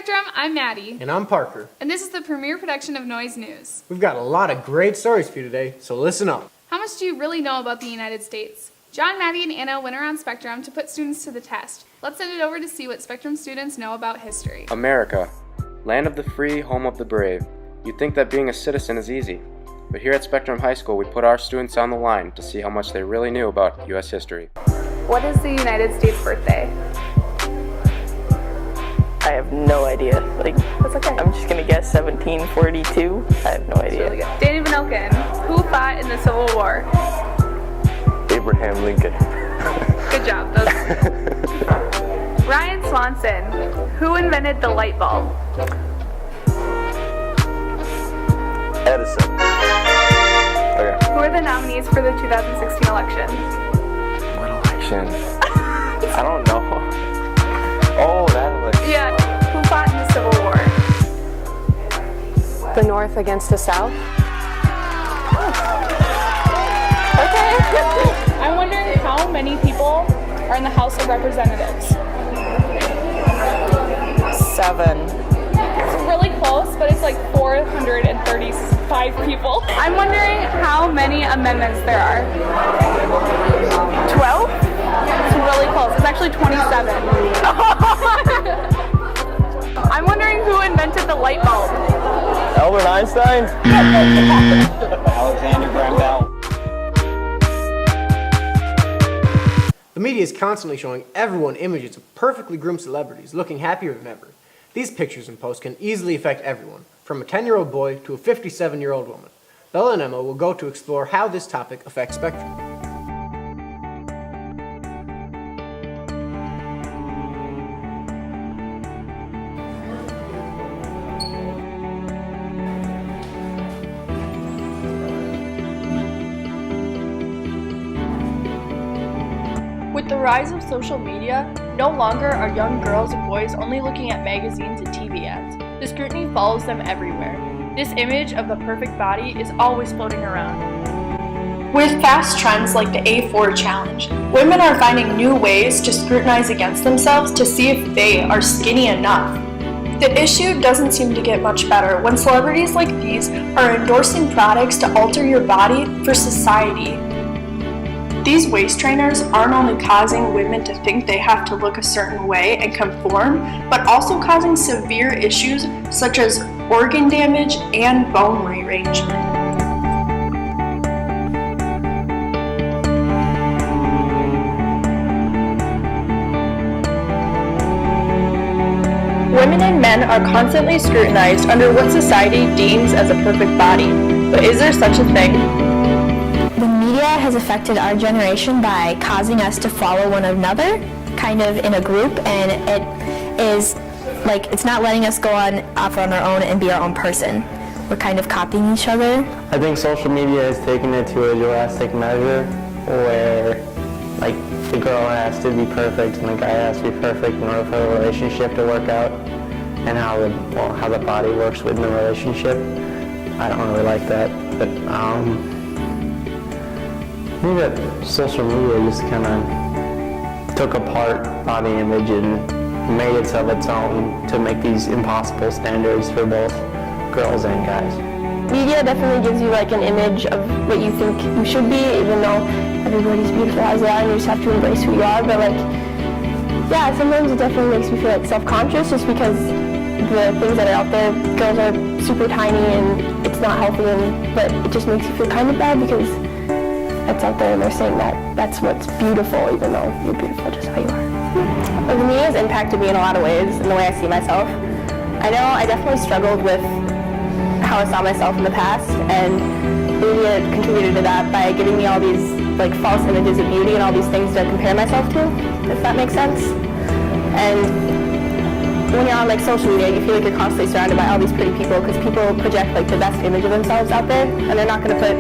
Spectrum, I'm Maddie. And I'm Parker. And this is the premiere production of Noise News. We've got a lot of great stories for you today, so listen up. How much do you really know about the United States? John, Maddie, and Anna went around Spectrum to put students to the test. Let's send it over to see what Spectrum students know about history. America, land of the free, home of the brave. You'd think that being a citizen is easy. But here at Spectrum High School, we put our students on the line to see how much they really knew about U.S. history. What is the United States birthday? I have no idea. That's okay. I'm just gonna guess 1742. I have no idea. Really good. Danny Van Elken, who fought in the Civil War? Abraham Lincoln. Good job. Ryan Swanson, who invented the light bulb? Edison. Okay. Who are the nominees for the 2016 election? What election? I don't know. Oh, that election. Yeah. Who fought in the Civil War? The North against the South. Okay. I'm wondering how many people are in the House of Representatives. 7. It's really close, but it's like 435 people. I'm wondering how many amendments there are. 12? It's really close. It's actually 27. I'm wondering who invented the light bulb. Albert Einstein? Alexander Graham Bell. The media is constantly showing everyone images of perfectly groomed celebrities looking happier than ever. These pictures and posts can easily affect everyone, from a 10-year-old boy to a 57-year-old woman. Bella and Emma will go to explore how this topic affects Spectrum. With the rise of social media, no longer are young girls and boys only looking at magazines and TV ads. The scrutiny follows them everywhere. This image of the perfect body is always floating around. With fast trends like the A4 challenge, women are finding new ways to scrutinize against themselves to see if they are skinny enough. The issue doesn't seem to get much better when celebrities like these are endorsing products to alter your body for society. These waist trainers aren't only causing women to think they have to look a certain way and conform, but also causing severe issues such as organ damage and bone rearrangement. Women and men are constantly scrutinized under what society deems as a perfect body. But is there such a thing? The media has affected our generation by causing us to follow one another, kind of in a group, and it is like it's not letting us go off on our own and be our own person. We're kind of copying each other. I think social media has taken it to a drastic measure where like the girl has to be perfect and the guy has to be perfect in order for the relationship to work out, and how the body works within the relationship. I don't really like that, but I think that social media just kind of took apart body image and made it of its own to make these impossible standards for both girls and guys. Media definitely gives you like an image of what you think you should be, even though everybody's beautiful as they are and you just have to embrace who you are. But like, yeah, sometimes it definitely makes me feel like self-conscious just because the things that are out there, girls are super tiny and it's not healthy, but it just makes you feel kind of bad because that's out there and they're saying that that's what's beautiful, even though you're beautiful just how you are. Well, the media has impacted me in a lot of ways in the way I see myself. I know I definitely struggled with how I saw myself in the past, and media contributed to that by giving me all these like false images of beauty and all these things to compare myself to, if that makes sense. And when you're on like social media, you feel like you're constantly surrounded by all these pretty people because people project like the best image of themselves out there, and they're not going to put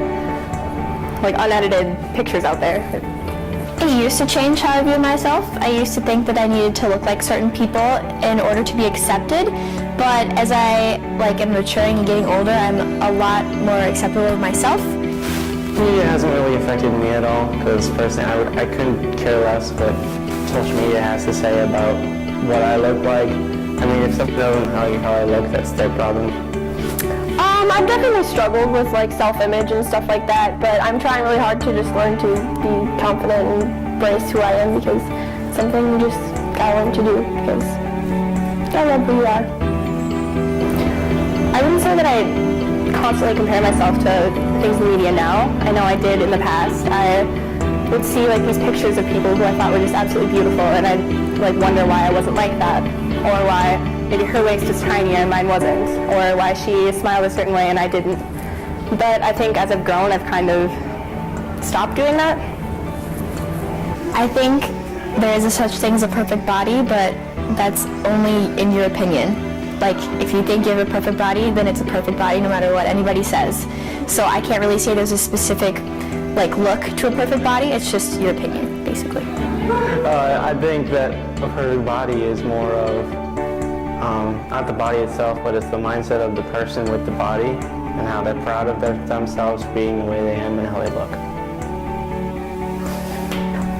like unedited pictures out there. I used to change how I view myself. I used to think that I needed to look like certain people in order to be accepted, but as I am maturing and getting older, I'm a lot more acceptable of myself. Media hasn't really affected me at all because personally I couldn't care less what social media has to say about what I look like. I mean, if someone doesn't like how I look, that's their problem. I've definitely struggled with like self-image and stuff like that, but I'm trying really hard to just learn to be confident and embrace who I am, because it's something you just gotta learn to do, because I love who you are. I wouldn't say that I constantly compare myself to things in the media now. I know I did in the past. I would see like these pictures of people who I thought were just absolutely beautiful, and I'd like wonder why I wasn't like that, or why maybe her waist was tinier and mine wasn't, or why she smiled a certain way and I didn't. But I think as I've grown, I've kind of stopped doing that. I think there is a such thing as a perfect body, but that's only in your opinion. Like, if you think you have a perfect body, then it's a perfect body no matter what anybody says. So I can't really say there's a specific like look to a perfect body. It's just your opinion, basically. I think that a perfect body is more of not the body itself, but it's the mindset of the person with the body and how they're proud of themselves being the way they am and how they look.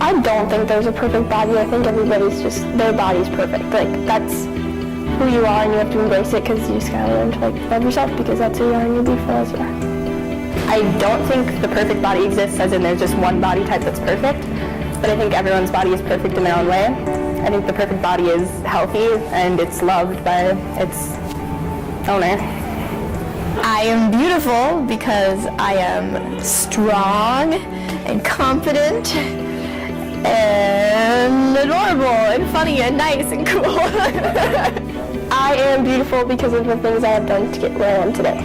I don't think there's a perfect body. I think everybody's just, their body's perfect. Like, that's who you are, and you have to embrace it, because you just gotta learn to like love yourself, because that's who you are and you're beautiful as you are. I don't think the perfect body exists as in there's just one body type that's perfect, but I think everyone's body is perfect in their own way. I think the perfect body is healthy and it's loved by its owner. I am beautiful because I am strong and confident and adorable and funny and nice and cool. I am beautiful because of the things I have done to get where I am today.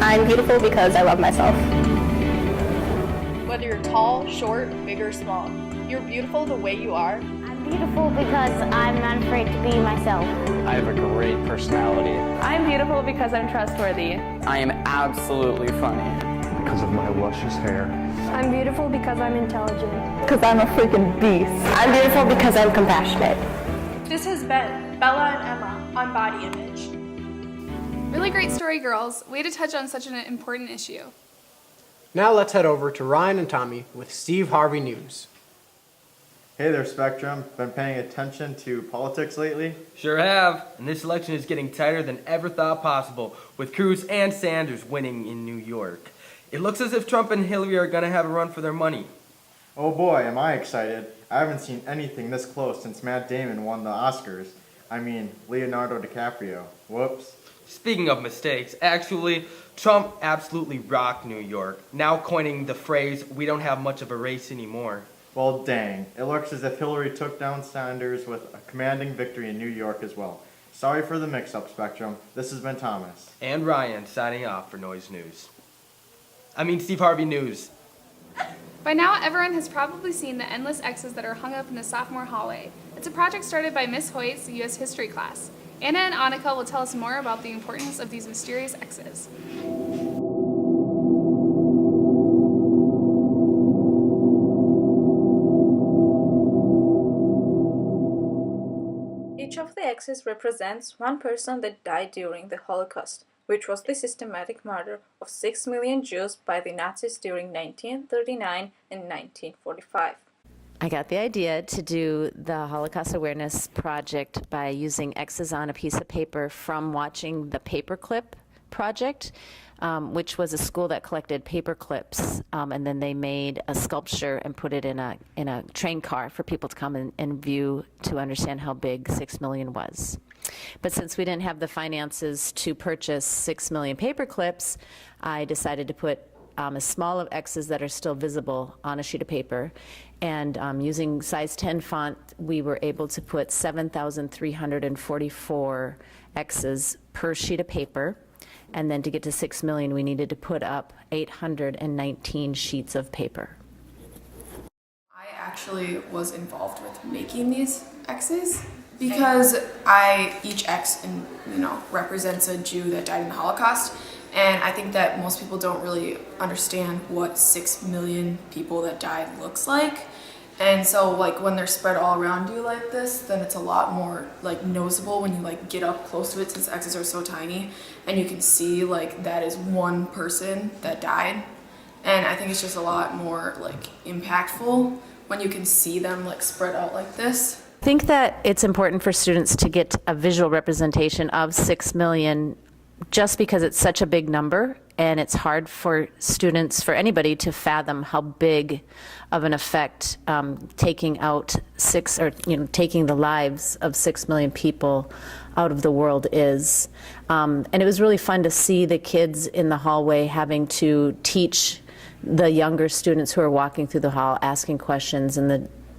I'm beautiful because I love myself. Whether you're tall, short, big, or small, you're beautiful the way you are. I'm beautiful because I'm not afraid to be myself. I have a great personality. I'm beautiful because I'm trustworthy. I am absolutely funny. Because of my luscious hair. I'm beautiful because I'm intelligent. Because I'm a freaking beast. I'm beautiful because I'm compassionate. This has been Bella and Emma on Body Image. Really great story, girls. Way to touch on such an important issue. Now let's head over to Ryan and Tommy with Steve Harvey News. Hey there, Spectrum. Been paying attention to politics lately? Sure have, and this election is getting tighter than ever thought possible, with Cruz and Sanders winning in New York. It looks as if Trump and Hillary are going to have a run for their money. Oh boy, am I excited. I haven't seen anything this close since Matt Damon won the Oscars. I mean, Leonardo DiCaprio. Whoops. Speaking of mistakes, actually, Trump absolutely rocked New York, now coining the phrase, "we don't have much of a race anymore." Well, dang. It looks as if Hillary took down Sanders with a commanding victory in New York as well. Sorry for the mix-up, Spectrum. This has been Thomas. And Ryan signing off for Steve Harvey News. By now, everyone has probably seen the endless X's that are hung up in the sophomore hallway. It's a project started by Miss Hoyt's U.S. History class. Anna and Annika will tell us more about the importance of these mysterious X's. Each of the X's represents one person that died during the Holocaust, which was the systematic murder of 6 million Jews by the Nazis during 1939 and 1945. I got the idea to do the Holocaust Awareness Project by using X's on a piece of paper from watching the Paperclip Project, which was a school that collected paper clips, and then they made a sculpture and put it in a train car for people to come and view to understand how big 6 million was. But since we didn't have the finances to purchase 6 million paper clips, I decided to put as small of X's that are still visible on a sheet of paper. And using size 10 font, we were able to put 7,344 X's per sheet of paper. And then to get to 6 million, we needed to put up 819 sheets of paper. I actually was involved with making these X's because each X represents a Jew that died in the Holocaust. And I think that most people don't really understand what 6 million people that died looks like. And so when they're spread all around you like this, then it's a lot more noticeable when you get up close to it, since X's are so tiny, and you can see that is one person that died. And I think it's just a lot more impactful when you can see them spread out like this. I think that it's important for students to get a visual representation of 6 million just because it's such a big number, and it's hard for students, for anybody, to fathom how big of an effect taking out taking the lives of 6 million people out of the world is. And it was really fun to see the kids in the hallway having to teach the younger students who are walking through the hall, asking questions, and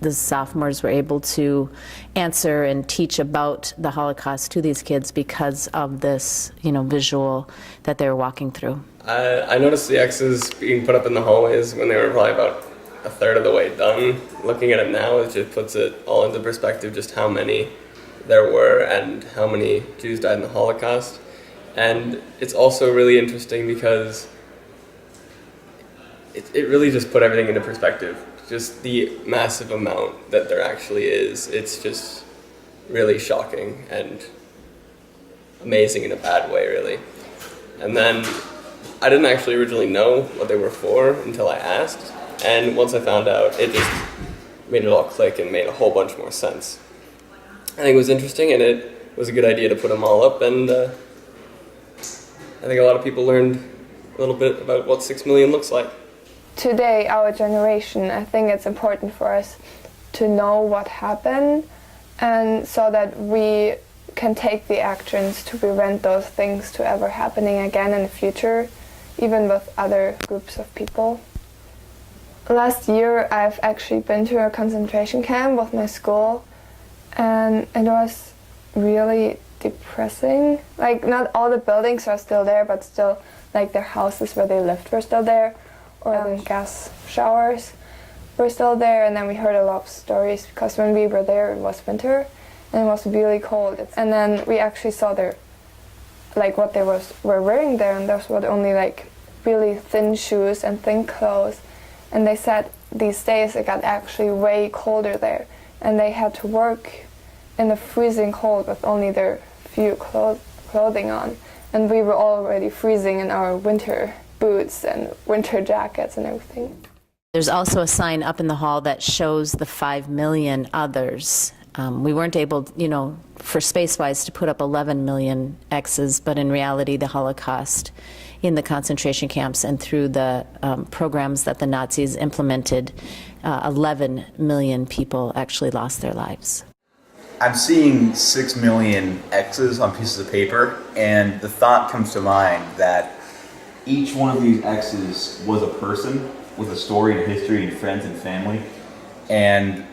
the sophomores were able to answer and teach about the Holocaust to these kids because of this, visual that they were walking through. I noticed the X's being put up in the hallways when they were probably about a third of the way done. Looking at it now, it just puts it all into perspective, just how many there were and how many Jews died in the Holocaust. And it's also really interesting because it really just put everything into perspective. Just the massive amount that there actually is. It's just really shocking and amazing in a bad way, really. And then I didn't actually originally know what they were for until I asked. And once I found out, it just made it all click and made a whole bunch more sense. I think it was interesting, and it was a good idea to put them all up, and I think a lot of people learned a little bit about what 6 million looks like. Today, our generation, I think it's important for us to know what happened, and so that we can take the actions to prevent those things to ever happening again in the future, even with other groups of people. Last year, I've actually been to a concentration camp with my school, and it was really depressing. Like, not all the buildings are still there, but still, like, their houses where they lived were still there, or the gas showers were still there. And then we heard a lot of stories, because when we were there, it was winter, and it was really cold. And then we actually saw their, like, what they were wearing there, and those were only, like, really thin shoes and thin clothes. And they said these days it got actually way colder there, and they had to work in the freezing cold with only their few clothing on. And we were already freezing in our winter boots and winter jackets and everything. There's also a sign up in the hall that shows the 5 million others. We weren't able, for space-wise, to put up 11 million X's, but in reality, the Holocaust in the concentration camps and through the programs that the Nazis implemented, 11 million people actually lost their lives. I'm seeing 6 million X's on pieces of paper, and the thought comes to mind that each one of these X's was a person with a story and a history and friends and family, and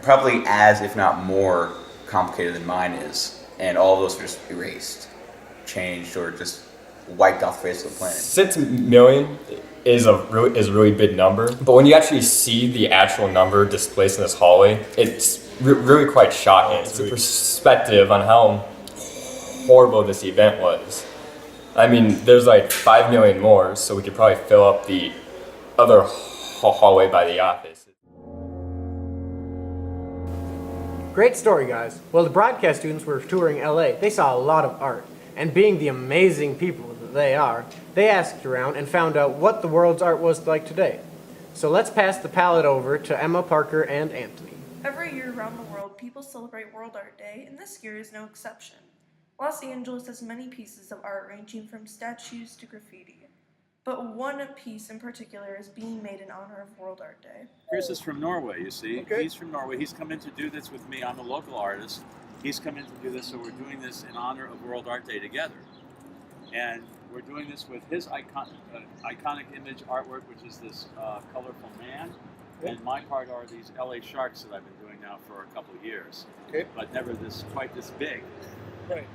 probably as, if not more, complicated than mine is. And all of those are just erased, changed, or just wiped off the face of the planet. 6 million is a really big number, but when you actually see the actual number displaced in this hallway, it's really quite shocking. It's a perspective on how horrible this event was. I mean, there's like 5 million more, so we could probably fill up the other hallway by the office. Great story, guys. Well, the broadcast students were touring LA. They saw a lot of art, and being the amazing people that they are, they asked around and found out what the world's art was like today. So let's pass the palette over to Emma, Parker, and Anthony. Every year around the world, people celebrate World Art Day, and this year is no exception. Los Angeles has many pieces of art ranging from statues to graffiti. But one piece in particular is being made in honor of World Art Day. Chris is from Norway, you see. Okay. He's from Norway. He's come in to do this with me. I'm a local artist. He's come in to do this, so we're doing this in honor of World Art Day together. And we're doing this with his iconic image artwork, which is this colorful man. And my part are these LA sharks that I've been doing now for a couple of years. Okay. But never quite this big. Right.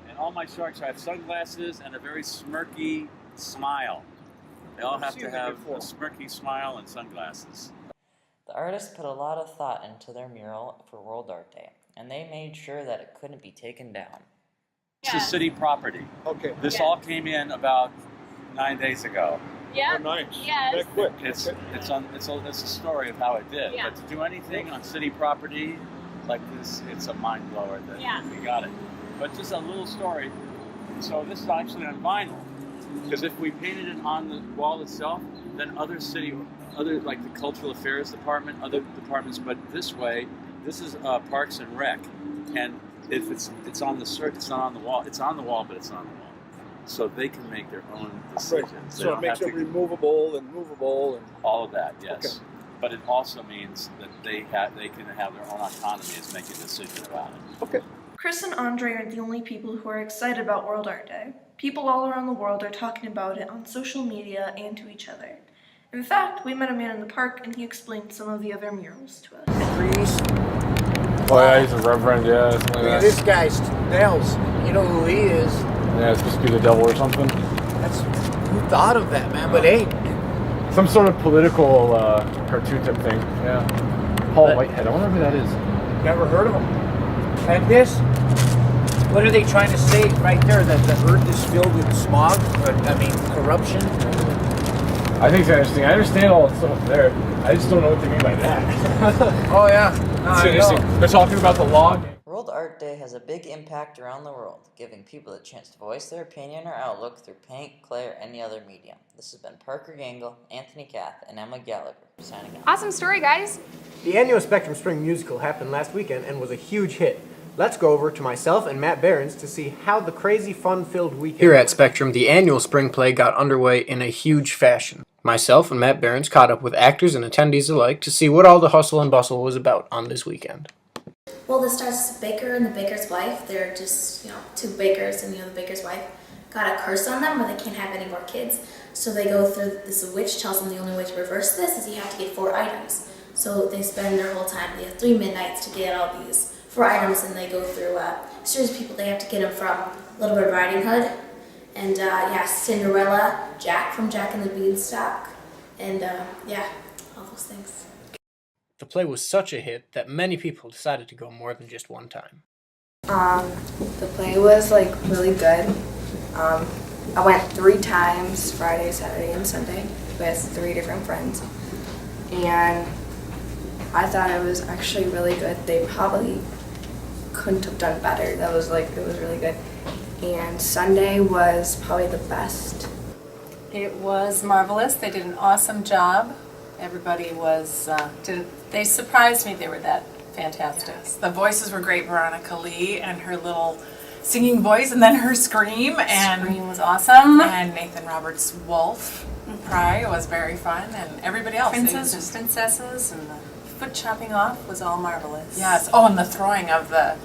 And all my sharks have sunglasses and a very smirky smile. They all have to have a smirky smile and sunglasses. The artists put a lot of thought into their mural for World Art Day, and they made sure that it couldn't be taken down. This is city property. Okay. This all came in about 9 days ago. Yeah. Oh, nice. Yes. That quick. It's a story of how it did. Yeah. But to do anything on city property like this, it's a mind blower that we got it. But just a little story. So this is actually on vinyl. Because if we painted it on the wall itself, then other like the Cultural Affairs Department, other departments, but this way, This is Parks and Rec, and if it's on the cert, it's not on the wall. It's on the wall, but it's not on the wall. So they can make their own decisions. They So don't it makes have it to- removable and movable and all of that, yes. Okay. But it also means that they can have their own autonomy as make a decision about it. Okay. Chris and Andre are the only people who are excited about World Art Day. People all around the world are talking about it on social media and to each other. In fact, we met a man in the park and he explained some of the other murals to us. Oh yeah, he's a reverend, yeah, something like that. this guy's nails. You know who he is? Yeah, it's supposed to be the devil or something. Who thought of that, man? But hey, Some sort of political cartoon type thing, yeah. Paul Whitehead, I wonder who that is. never heard of him. And this, what are they trying to say right there? That the earth is filled with smog? Corruption? I think it's interesting. I understand all the stuff there. I just don't know what they mean by that. Oh yeah. It's interesting. They're talking about the log. World Art Day has a big impact around the world, giving people the chance to voice their opinion or outlook through paint, clay, or any other medium. This has been Parker Gangle, Anthony Kath, and Emma Gallagher, signing off. Awesome story, guys. The annual Spectrum Spring Musical happened last weekend and was a huge hit. Let's go over to myself and Matt Behrens to see how the crazy fun-filled weekend Here at Spectrum, the annual spring play got underway in a huge fashion. Myself and Matt Behrens caught up with actors and attendees alike to see what all the hustle and bustle was about on this weekend. Well, this starts baker and the baker's wife. They're just, two bakers, and the baker's wife got a curse on them where they can't have any more kids. So they go through this. Witch tells them the only way to reverse this is you have to get 4 items. So they spend their whole time. They have 3 midnights to get all these 4 items, and they go through a series of people. They have to get them from Little Red Riding Hood, and Cinderella, Jack from Jack and the Beanstalk, and all those things. The play was such a hit that many people decided to go more than just one time. The play was really good. I went 3 times, Friday, Saturday, and Sunday, with 3 different friends. And I thought it was actually really good. They probably couldn't have done better. It was really good. And Sunday was probably the best. It was marvelous. They did an awesome job. Everybody was, they surprised me. They were that fantastic. Yes, the voices were great. Veronica Lee and her little singing voice, and then her scream. And scream was awesome. And Nathan Roberts' wolf cry was very fun, and everybody else. Princesses, and the foot chopping off was all marvelous. Yes. Oh, and the throwing of the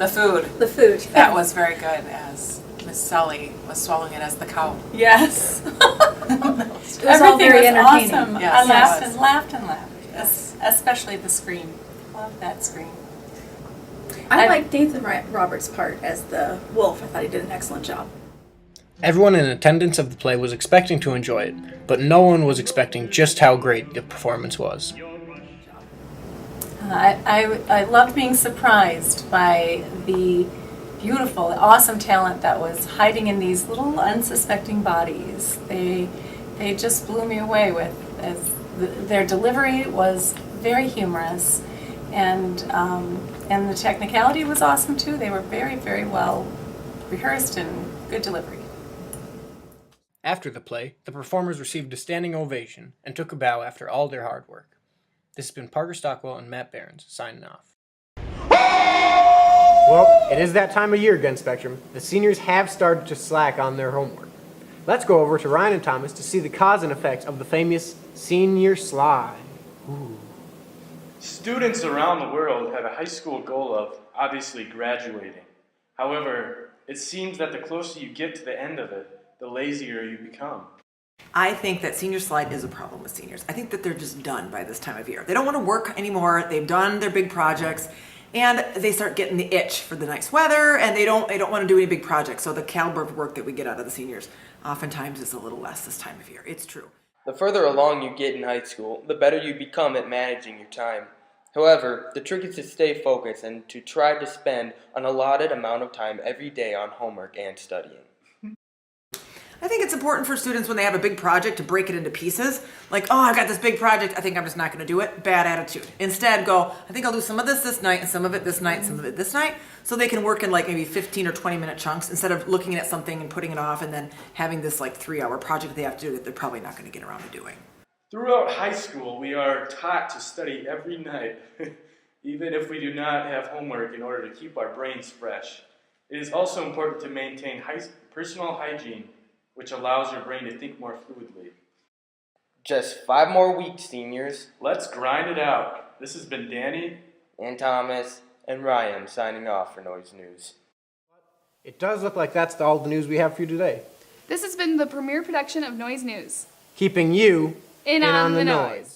food. The food. That was very good, as Miss Sully was swallowing it as the cow. Yes. It was all very entertaining. Awesome. Yes, I laughed it and was. laughed and laughed. Yes. Especially the scream. Love that scream. I liked Nathan Roberts' part as the wolf. I thought he did an excellent job. Everyone in attendance of the play was expecting to enjoy it, but no one was expecting just how great the performance was. I loved being surprised by the beautiful, awesome talent that was hiding in these little unsuspecting bodies. They just blew me away with their delivery was very humorous, and the technicality was awesome too. They were very, very well rehearsed and good delivery. After the play, the performers received a standing ovation and took a bow after all their hard work. This has been Parker Stockwell and Matt Behrens, signing off. Well, it is that time of year again, Spectrum. The seniors have started to slack on their homework. Let's go over to Ryan and Thomas to see the cause and effects of the famous senior slide. Ooh. Students around the world have a high school goal of obviously graduating. However, it seems that the closer you get to the end of it, the lazier you become. I think that senior slide is a problem with seniors. I think that they're just done by this time of year. They don't want to work anymore. They've done their big projects, and they start getting the itch for the nice weather, and they don't want to do any big projects. So the caliber of work that we get out of the seniors oftentimes is a little less this time of year. It's true. The further along you get in high school, the better you become at managing your time. However, the trick is to stay focused and to try to spend an allotted amount of time every day on homework and studying. I think it's important for students when they have a big project to break it into pieces. Like, oh, I've got this big project, I think I'm just not going to do it. Bad attitude. Instead, go, I think I'll do some of this night, and some of it this night, and some of it this night. So they can work in maybe 15 or 20-minute chunks instead of looking at something and putting it off and then having this 3-hour project they have to do that they're probably not going to get around to doing. Throughout high school, we are taught to study every night. even if we do not have homework in order to keep our brains fresh. It is also important to maintain personal hygiene, which allows your brain to think more fluidly. Just 5 more weeks, seniors. Let's grind it out. This has been Danny and Thomas and Ryan signing off for Noise News. It does look like that's all the news we have for you today. This has been the premiere production of Noise News. Keeping you In on the noise.